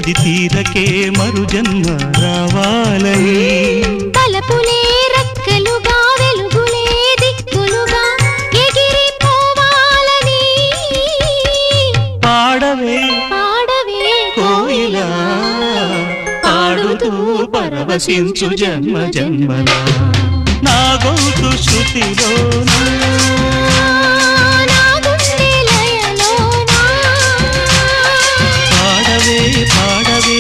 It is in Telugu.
అది తీరకే మరు జన్మ రావాలని తలపులే రక్కలుగా వెలుగులే దిక్కులుగా ఎగిరిపోవాలని పాడవే పాడవే కోయిలా పాడుతూ పరవశించు జన్మ జన్మలా నా గొంతు శృతిలోనా నా గుండె లయలోనా పాడవే పాడవే